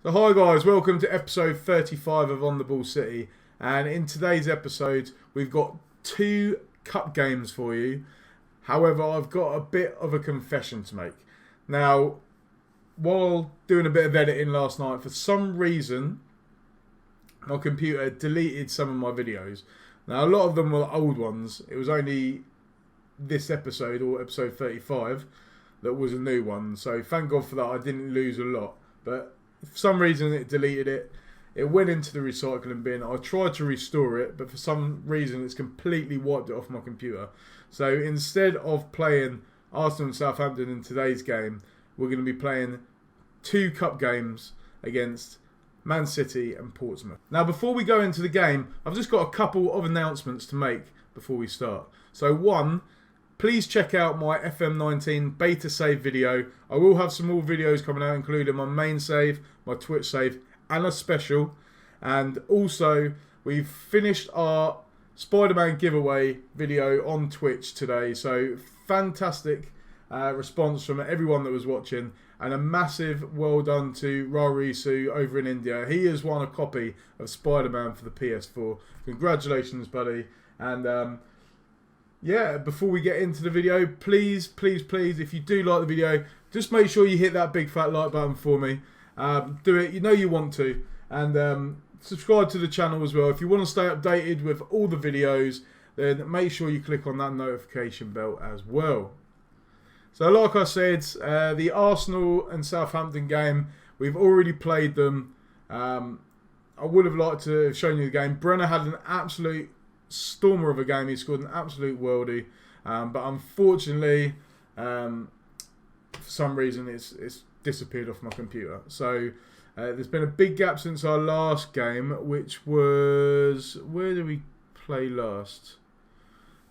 So hi guys, welcome to episode 35 of On The Ball City, and in today's episode we've got 2 cup games for you. However, I've got a bit of a confession to make. Now, while doing a bit of editing last night, for some reason my computer deleted some of my videos. Now a lot of them were old ones. It was only this episode, or episode 35, that was a new one, so thank God for that. I didn't lose a lot, but for some reason it deleted it. It went into the recycling bin. I tried to restore it, but for some reason it's completely wiped it off my computer. So instead of playing Arsenal and Southampton in today's game, we're going to be playing 2 cup games against Man City and Portsmouth. Now before we go into the game, I've just got a couple of announcements to make before we start. So one, please check out my FM19 beta save video. I will have some more videos coming out, including my main save, my Twitch save, and a special. And also, we've finished our Spider-Man giveaway video on Twitch today. So, fantastic response from everyone that was watching. And a massive well done to Baresi over in India. He has won a copy of Spider-Man for the PS4. Congratulations, buddy. And yeah, before we get into the video, please, if you do like the video, just make sure you hit that big fat like button for me. Do it, you know you want to. And subscribe to the channel as well. If you want to stay updated with all the videos, then make sure you click on that notification bell as well. So like I said, the Arsenal and Southampton game, we've already played them. I would have liked to have shown you the game. Brenner had an absolute stormer of a game. He scored an absolute worldie, but unfortunately for some reason it's disappeared off my computer. So there's been a big gap since our last game, which was, where did we play last?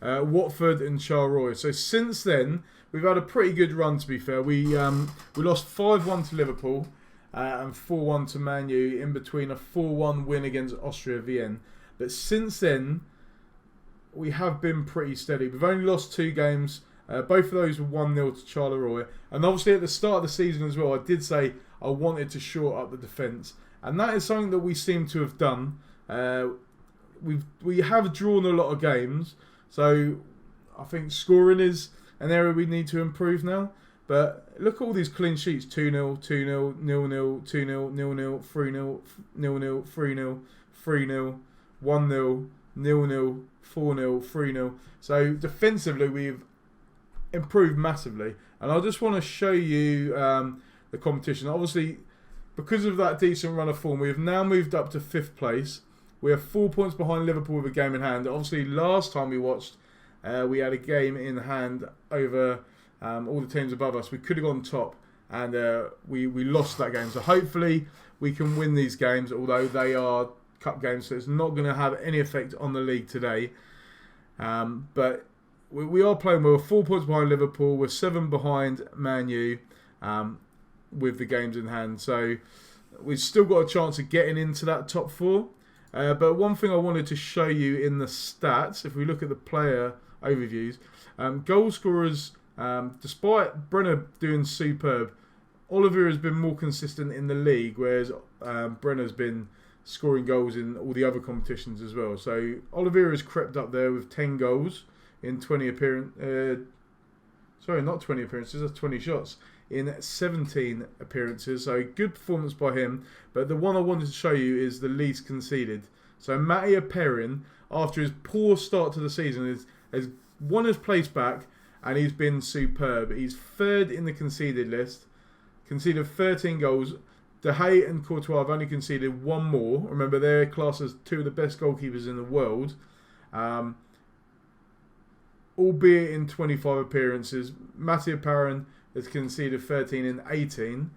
Watford and Charleroi. So since then we've had a pretty good run, to be fair. We lost 5-1 to Liverpool and 4-1 to Man U, in between a 4-1 win against Austria Vienna. But since then we have been pretty steady. We've only lost 2 games. Both of those were 1-0 to Charleroi. And obviously at the start of the season as well, I did say I wanted to shore up the defence. And that is something that we seem to have done. We have drawn a lot of games. So I think scoring is an area we need to improve now. But look at all these clean sheets. 2-0, 2-0, 0-0, 2-0, 0-0, 3-0, 0-0, 3-0, 3-0, 1-0, 0-0, 4-0, 3-0. So defensively we've improved massively. And I just want to show you the competition. Obviously, because of that decent run of form, we have now moved up to 5th place. We are 4 points behind Liverpool with a game in hand. Obviously, last time we watched, we had a game in hand over all the teams above us. We could have gone top, and we lost that game. So hopefully we can win these games, although they are cup games, so it's not going to have any effect on the league today. But we are playing well. We're 4 points behind Liverpool. We're 7 behind Man U with the games in hand. So we've still got a chance of getting into that top 4. But one thing I wanted to show you in the stats, if we look at the player overviews, goal scorers, despite Brenner doing superb, Oliver has been more consistent in the league, whereas Brenner's been scoring goals in all the other competitions as well. So Oliveira has crept up there with 10 goals in 20 appearances. Sorry, not 20 appearances, that's 20 shots in 17 appearances. So good performance by him. But the one I wanted to show you is the least conceded. So Mattia Perrin, after his poor start to the season, has won his place back, and he's been superb. He's 3rd in the conceded list, conceded 13 goals. De Gea and Courtois have only conceded 1 more. Remember, they're classed as 2 of the best goalkeepers in the world. Albeit in 25 appearances. Mattia Perrin has conceded 13 in 18.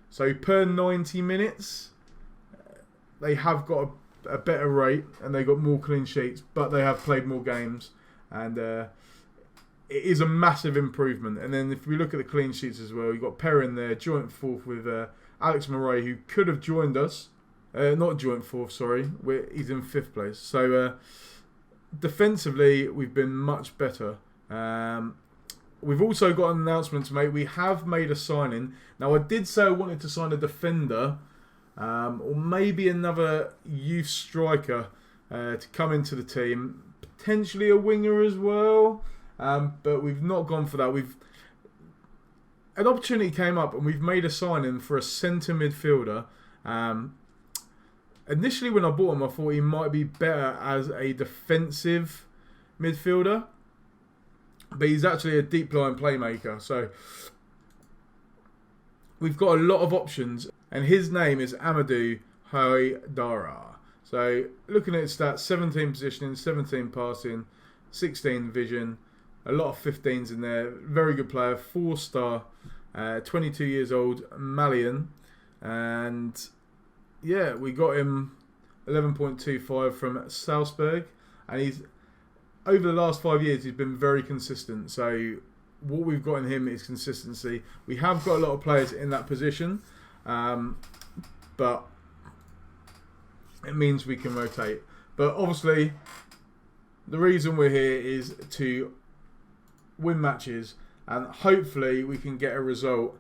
So per 90 minutes, they have got a better rate, and they got more clean sheets, but they have played more games. And it is a massive improvement. And then if we look at the clean sheets as well, you've got Perrin there, joint 4th with Alex Murray, who could have joined us. Not joint 4th, sorry. He's in 5th place. So defensively, we've been much better. we've also got an announcement to make. We have made a signing. Now, I did say I wanted to sign a defender, or maybe another youth striker to come into the team. Potentially a winger as well, but we've not gone for that. An opportunity came up and we've made a signing for a centre midfielder. Initially when I bought him, I thought he might be better as a defensive midfielder, but he's actually a deep line playmaker. So we've got a lot of options, and his name is Amadou Haidara. So looking at his stats, 17 positioning, 17 passing, 16 vision, a lot of 15s in there. Very good player, 4-star, 22 years old, Malian. And yeah, we got him 11.25 from Salzburg. And he's, over the last 5 years, he's been very consistent. So what we've got in him is consistency. We have got a lot of players in that position, but it means we can rotate. But obviously, the reason we're here is to win matches, and hopefully we can get a result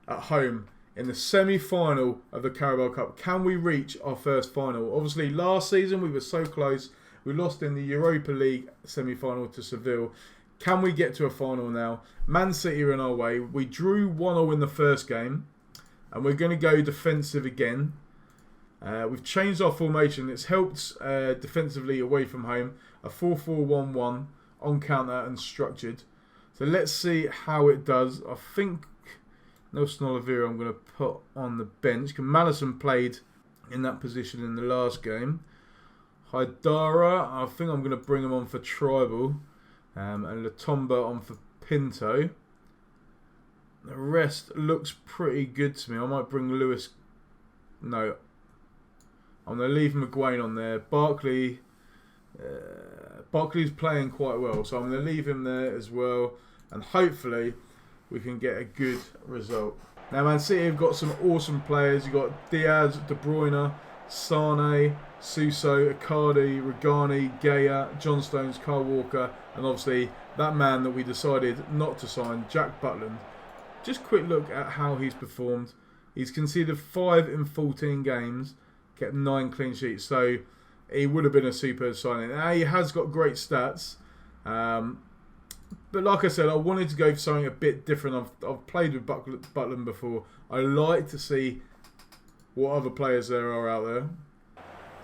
at home in the semi-final of the Carabao Cup. Can we reach our first final? Obviously, last season we were so close. We lost in the Europa League semi-final to Seville. Can we get to a final now? Man City are in our way. We drew 1-0 in the first game, and we're going to go defensive again. We've changed our formation. It's helped defensively away from home. A 4-4-1-1 on counter and structured. So let's see how it does. I think Nelson Oliveira I'm going to put on the bench, because Madison played in that position in the last game. Haidara, I think I'm going to bring him on for Tribal. And Latomba on for Pinto. The rest looks pretty good to me. I might bring Lewis... No. I'm going to leave McGuane on there. Barkley's playing quite well, so I'm going to leave him there as well, and hopefully we can get a good result. Now, Man City have got some awesome players. You've got Diaz, De Bruyne, Sane, Suso, Icardi, Regani, Gaya, John Stones, Kyle Walker, and obviously that man that we decided not to sign, Jack Butland. Just a quick look at how he's performed. He's conceded 5 in 14 games, kept 9 clean sheets, so he would have been a superb signing. Now, he has got great stats, but like I said, I wanted to go for something a bit different. I've played with Butland before. I like to see what other players there are out there.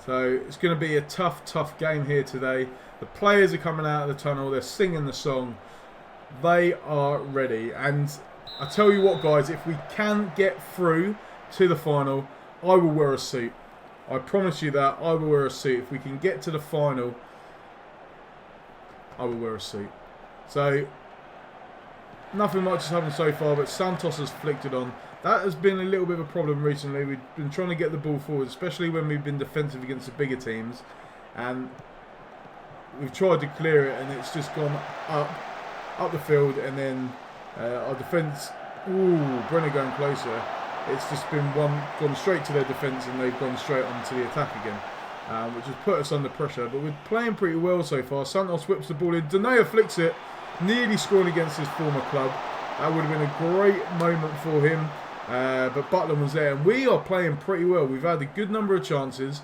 So it's going to be a tough game here today. The players are coming out of the tunnel. They're singing the song. They are ready. And I tell you what, guys, if we can get through to the final, I will wear a suit. I promise you that. I will wear a suit. If we can get to the final, I will wear a suit. So, nothing much has happened so far, but Santos has flicked it on. That has been a little bit of a problem recently. We've been trying to get the ball forward, especially when we've been defensive against the bigger teams. And we've tried to clear it, and it's just gone up the field, and then our defence... Ooh, Brenner going closer. It's just been gone straight to their defence, and they've gone straight onto the attack again, which has put us under pressure. But we're playing pretty well so far. Santos whips the ball in. Donea flicks it, nearly scoring against his former club. That would have been a great moment for him, but Butland was there, and we are playing pretty well. We've had a good number of chances.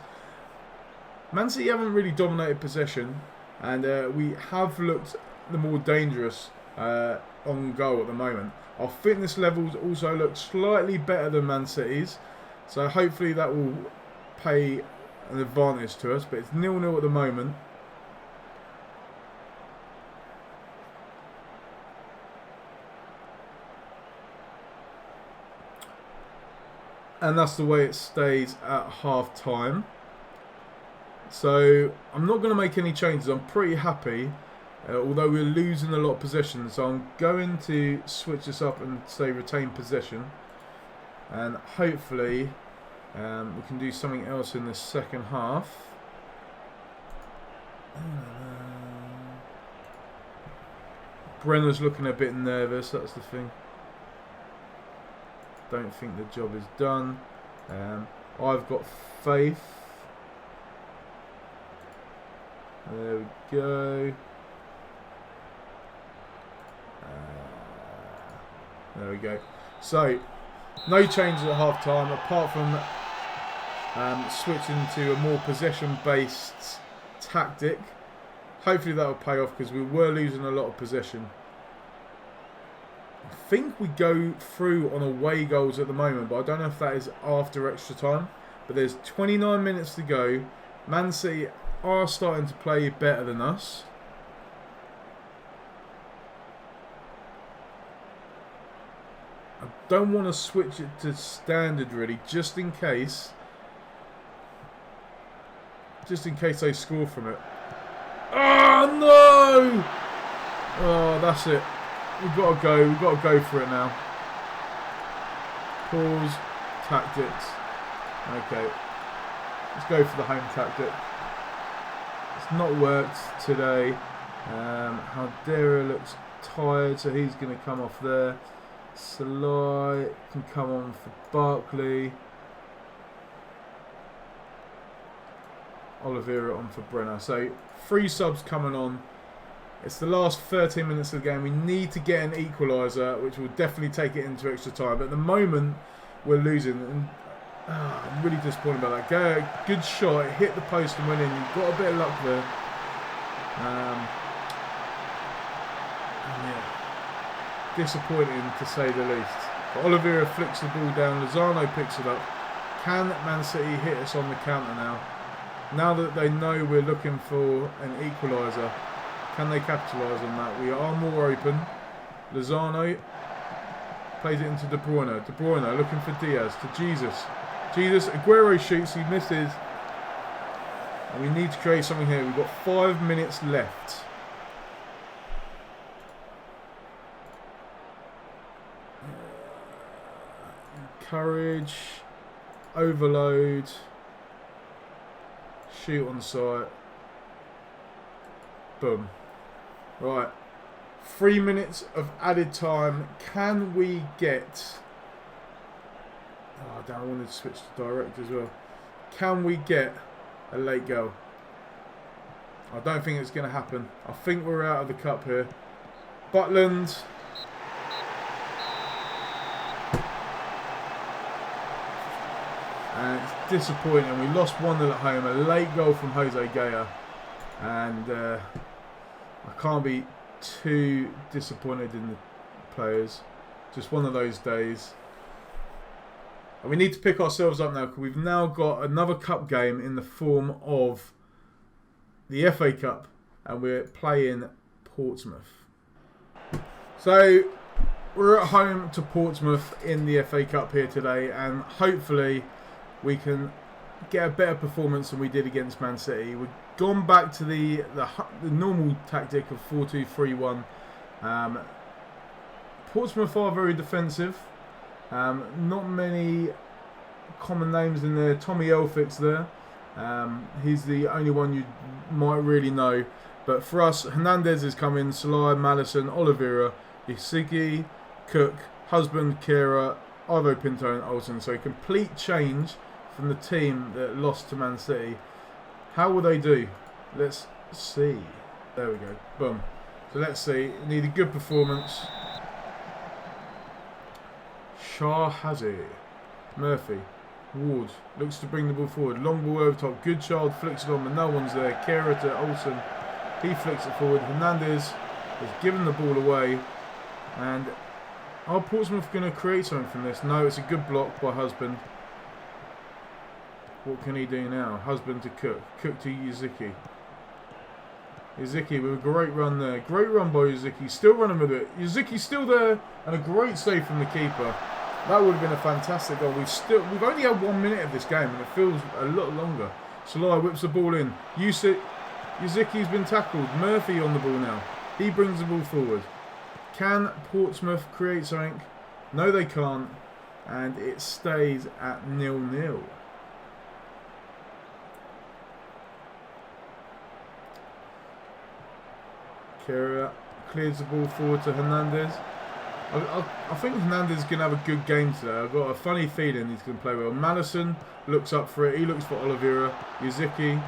Man City haven't really dominated possession, and we have looked the more dangerous on goal at the moment. Our fitness levels also look slightly better than Man City's, so hopefully that will pay an advantage to us, but it's 0-0 at the moment. And that's the way it stays at half time. So I'm not going to make any changes. I'm pretty happy, although we're losing a lot of possession. So I'm going to switch this up and say retain possession. And hopefully we can do something else in the second half. Brenner's looking a bit nervous, that's the thing. Don't think the job is done. I've got faith. There we go. There we go. So, no changes at half time apart from switching to a more possession-based tactic. Hopefully that will pay off because we were losing a lot of possession. I think we go through on away goals at the moment, but I don't know if that is after extra time. But there's 29 minutes to go. Man City are starting to play better than us. I don't want to switch it to standard really, just in case they score from it. Oh no! Oh, that's it. We've got to go. We've got to go for it now. Pause. Tactics. Okay. Let's go for the home tactic. It's not worked today. Haldera looks tired, so he's going to come off there. Salai can come on for Barkley. Oliveira on for Brenner. So 3 subs coming on. It's the last 13 minutes of the game. We need to get an equaliser, which will definitely take it into extra time. But at the moment, we're losing. And I'm really disappointed about that. Good shot. It hit the post and went in. You've got a bit of luck there. Yeah. Disappointing to say the least. But Oliveira flicks the ball down. Lozano picks it up. Can Man City hit us on the counter now? Now that they know we're looking for an equaliser, can they capitalise on that? We are more open. Lozano plays it into De Bruyne. De Bruyne looking for Diaz to Jesus. Jesus, Aguero shoots, he misses. And we need to create something here. We've got 5 minutes left. Courage. Overload. Shoot on sight. Boom. Right. 3 minutes of added time. Can we get... Oh, damn, I wanted to switch to direct as well. Can we get a late goal? I don't think it's going to happen. I think we're out of the cup here. Butland. And it's disappointing. We lost 1-0 at home. A late goal from Jose Gaya. And I can't be too disappointed in the players. Just one of those days. And we need to pick ourselves up now because we've now got another cup game in the form of the FA Cup. And we're playing Portsmouth. So we're at home to Portsmouth in the FA Cup here today. And hopefully we can get a better performance than we did against Man City. We've gone back to the normal tactic of 4-2-3-1. Portsmouth are very defensive. Not many common names in there. Tommy Elphick's there. He's the only one you might really know. But for us, Hernandez is coming. Salai, Madison, Oliveira, Isigi, Cook, Husband, Kira, Ivo Pinto and Olsen. So a complete change from the team that lost to Man City. How will they do? Let's see. There we go. Boom. So let's see. Need a good performance. Shahazi. Murphy. Ward. Looks to bring the ball forward. Long ball over top. Good child flicks it on, but no one's there. Kera to Olsen. He flicks it forward. Hernandez has given the ball away. And are Portsmouth going to create something from this? No, it's a good block by Husband. What can he do now? Husband to Cook. Cook to Yaziki. Yaziki with a great run there. Great run by Yaziki. Still running with it. Yaziki's still there. And a great save from the keeper. That would have been a fantastic goal. We've only had 1 minute of this game and it feels a lot longer. Salai whips the ball in. Yaziki's been tackled. Murphy on the ball now. He brings the ball forward. Can Portsmouth create something? No, they can't. And it stays at 0-0. Kera clears the ball forward to Hernandez. I think Hernandez is going to have a good game today. I've got a funny feeling he's going to play well. Madison looks up for it. He looks for Oliveira. Yaziki.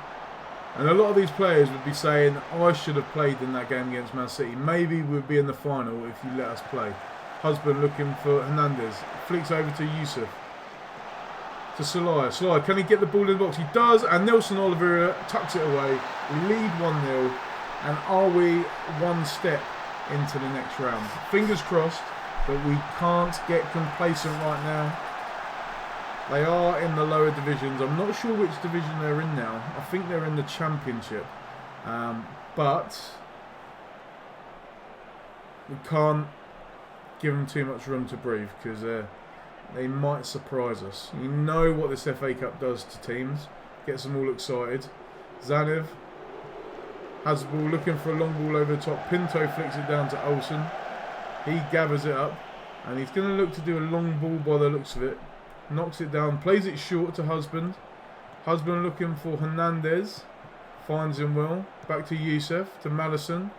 And a lot of these players would be saying, I should have played in that game against Man City. Maybe we'll be in the final if you let us play. Husband looking for Hernandez. Flicks over to Yusuf. To Salai. Salai, can he get the ball in the box? He does, and Nelson Oliveira tucks it away. We lead 1-0, and are we one step into the next round? Fingers crossed, but we can't get complacent right now. They are in the lower divisions. I'm not sure which division they're in now. I think they're in the Championship. But we can't give them too much room to breathe, because they might surprise us. You know what this FA Cup does to teams. Gets them all excited. Zanev has the ball, looking for a long ball over the top. Pinto flicks it down to Olsen. He gathers it up, and he's going to look to do a long ball by the looks of it. Knocks it down, plays it short to Husband. Husband looking for Hernandez. Finds him well. Back to Yusuf, to Madison.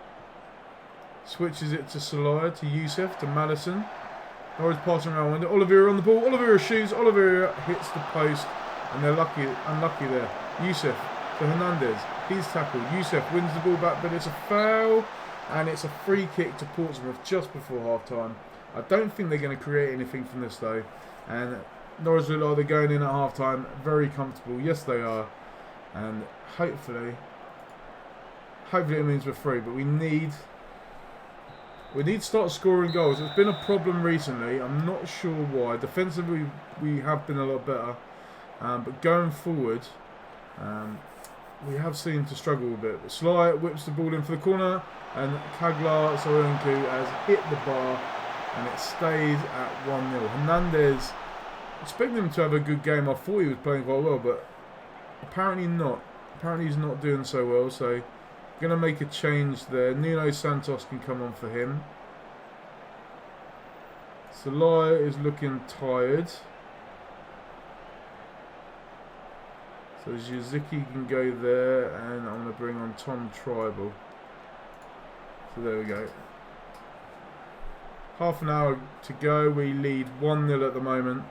Switches it to Salaya, to Yusuf, to Madison. Norwich passing around. Oliveira on the ball. Oliveira shoots. Oliveira hits the post, and they're unlucky there. Yusuf to Hernandez. He's tackled. Yusuf wins the ball back, but it's a foul, and it's a free kick to Portsmouth just before half time. I don't think they're going to create anything from this though, and Norwich look like they're going in at half time very comfortable. Yes, they are, and hopefully it means we're free. But we need to start scoring goals. It's been a problem recently. I'm not sure why. Defensively, we have been a lot better. But going forward, we have seemed to struggle a bit. But Sly whips the ball in for the corner, and Kaglar Sorenku has hit the bar, and it stays at 1-0. Hernandez, expecting him to have a good game. I thought he was playing quite well, but apparently not. Apparently he's not doing so well, so going to make a change there. Nuno Santos can come on for him. Salai is looking tired. So Yaziki can go there, and I'm going to bring on Tom Tribal. So there we go. Half an hour to go. We lead 1-0 at the moment.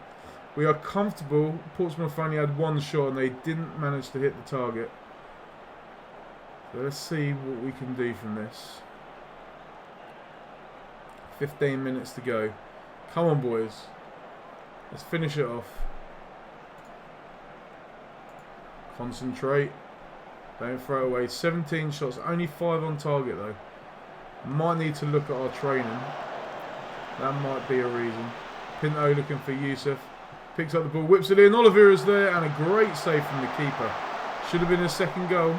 We are comfortable. Portsmouth only had one shot, and they didn't manage to hit the target. So let's see what we can do from this. 15 minutes to go. Come on, boys. Let's finish it off. Concentrate. Don't throw away. 17 shots. Only 5 on target, though. Might need to look at our training. That might be a reason. Pinto looking for Yusuf. Picks up the ball. Whips it in. Oliveira's there. And a great save from the keeper. Should have been a second goal.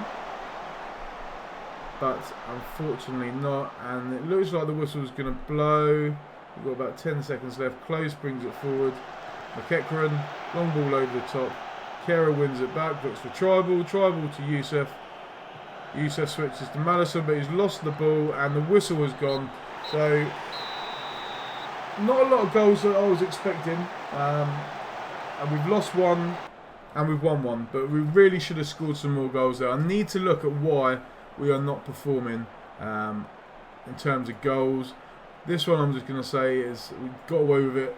But unfortunately not, and it looks like the whistle's going to blow. We've got about 10 seconds left. Close brings it forward. McEachran, long ball over the top. Kera wins it back, looks for Tribal. Tribal to Yusuf. Yusuf switches to Madison, but he's lost the ball, and the whistle has gone. So, not a lot of goals that I was expecting. And we've lost one, and we've won one. But we really should have scored some more goals there. I need to look at why we are not performing in terms of goals. This one I'm just going to say is we got away with it.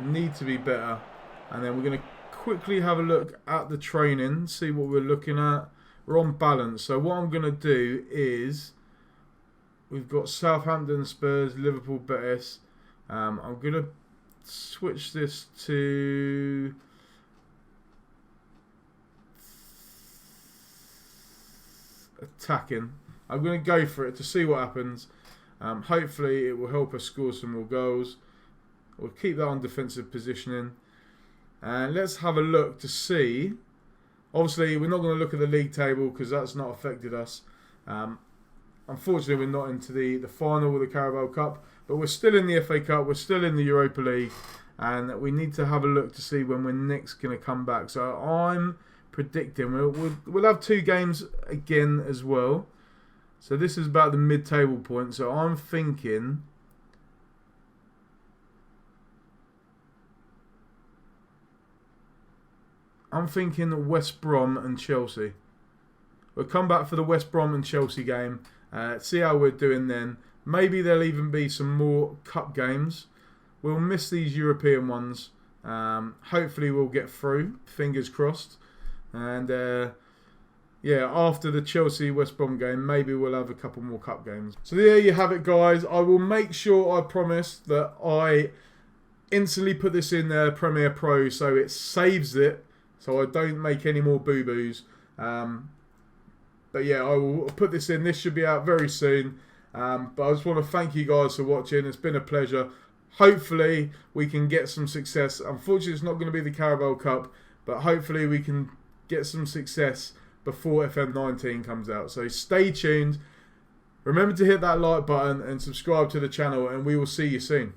We need to be better. And then we're going to quickly have a look at the training, see what we're looking at. We're on balance. So what I'm going to do is we've got Southampton, Spurs, Liverpool, Betis. I'm going to switch this to attacking. I'm going to go for it to see what happens. Hopefully it will help us score some more goals. We'll keep that on defensive positioning. And let's have a look to see. Obviously we're not going to look at the league table because that's not affected us. Unfortunately we're not into the final of the Carabao Cup. But we're still in the FA Cup. We're still in the Europa League. And we need to have a look to see when we're next going to come back. So I'm predicting we'll have 2 games again as well. So this is about the mid-table point. So I'm thinking West Brom and Chelsea. We'll come back for the West Brom and Chelsea game. See how we're doing then. Maybe there'll even be some more cup games. We'll miss these European ones. Hopefully we'll get through. Fingers crossed. And yeah, after the Chelsea-West Brom game, maybe we'll have a couple more cup games. So there you have it, guys. I will make sure, I promise, that I instantly put this in Premiere Pro so it saves it, so I don't make any more boo-boos. But yeah, I will put this in. This should be out very soon. But I just want to thank you guys for watching. It's been a pleasure. Hopefully, we can get some success. Unfortunately, it's not going to be the Carabao Cup, but hopefully we can get some success before FM19 comes out. So stay tuned. Remember to hit that like button and subscribe to the channel, and we will see you soon.